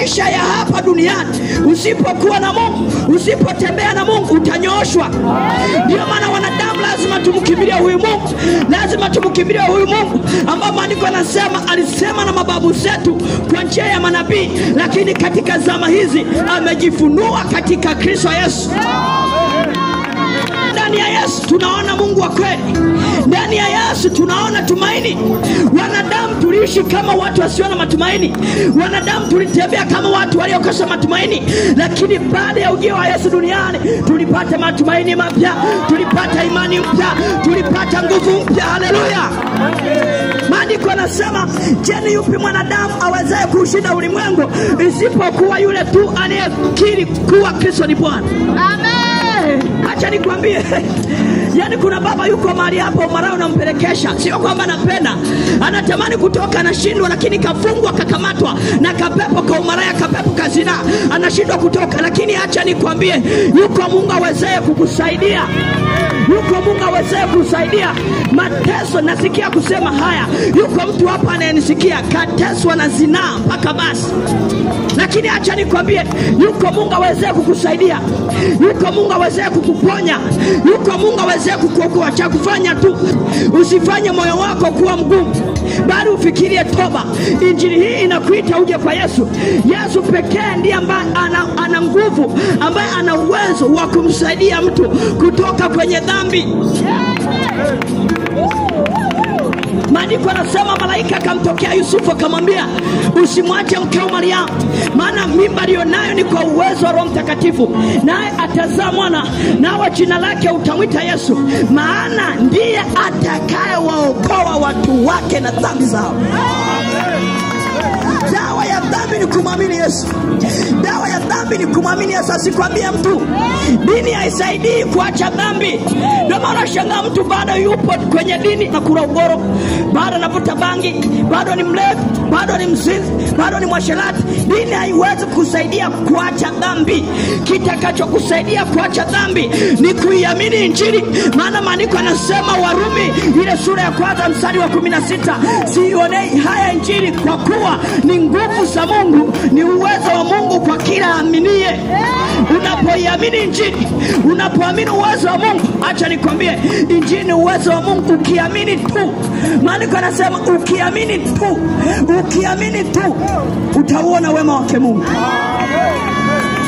maisha ya hapa duniani. Usipokuwa na Mungu, usipotembea na Mungu, utanyooshwa. Ndio maana wanadamu lazima tumkimbilie huyu Mungu. Lazima tumkimbilie huyu Mungu ambaye maandiko yanasema alisema na mababu zetu kwa njia ya manabii, lakini katika zama hizi amejifunua katika Kristo Yesu. Ndani ya Yesu tunaona Mungu wa kweli. Ndani ya Yesu tunaona tumaini. Wanadamu tuliishi kama watu wasio na matumaini. Wanadamu tulitembea kama watu waliokosa matumaini, lakini baada ya ujio wa Yesu duniani tulipata matumaini mapya, tulipata imani mpya, tulipata nguvu mpya. Haleluya. Maandiko yanasema, je, ni yupi mwanadamu awezaye kushinda ulimwengu isipokuwa yule tu anayekiri kuwa Kristo ni Bwana? Amen. Acha nikwambie, yani kuna baba yuko mahali hapo, umarao unampelekesha. Sio kwamba anapenda, anatamani kutoka, anashindwa, lakini kafungwa, kakamatwa na kapepo ka umaraya, kapepo ka zina, anashindwa kutoka. Lakini acha nikwambie, yuko Mungu awezaye kukusaidia. Yuko Mungu awezaye kusaidia. Mateso, nasikia kusema haya, yuko mtu hapa anayenisikia kateswa na zinaa mpaka basi. Lakini acha nikwambie, yuko Mungu awezaye kukusaidia. Yuko Mungu awezaye kukuponya. Yuko Mungu awezaye kukuokoa. Cha kufanya tu, usifanye moyo wako kuwa mgumu, bali ufikirie toba. Injili hii inakuita uje kwa Yesu. Yesu pekee ndiye ambaye ana nguvu, ambaye ana uwezo wa kumsaidia mtu kutoka kwenye dhambi. Maandiko yanasema malaika akamtokea Yusufu akamwambia, usimwache mkeo Mariamu, maana mimba aliyonayo ni kwa uwezo wa Roho Mtakatifu, naye atazaa mwana, nawe jina lake utamwita Yesu, maana ndiye atakayewaokoa watu wake na dhambi zao. Dawa ya dhambi ni kumwamini Yesu. Dawa ya dhambi ni kumwamini Yesu. Asikwambie mtu dini haisaidii kuacha dhambi. Ndio maana shangaa mtu bado yupo kwenye dini na kula ugoro, bado anavuta bangi, bado ni mlevi, bado ni mzinzi, bado ni mwasherati. Dini haiwezi kusaidia kuacha dhambi. Kitakachokusaidia kuacha dhambi ni kuiamini Injili. Maana maandiko yanasema, Warumi ile sura ya 1 mstari wa 16, siionei haya Injili kwa kuwa ni nguvu za Mungu, ni uwezo wa Mungu kwa kila aminiye. Unapoiamini Injili, unapoamini uwezo wa Mungu, acha nikwambie, Injili ni uwezo wa Mungu. Ukiamini tu, maandiko yanasema ukiamini tu, utauona wema wake Mungu.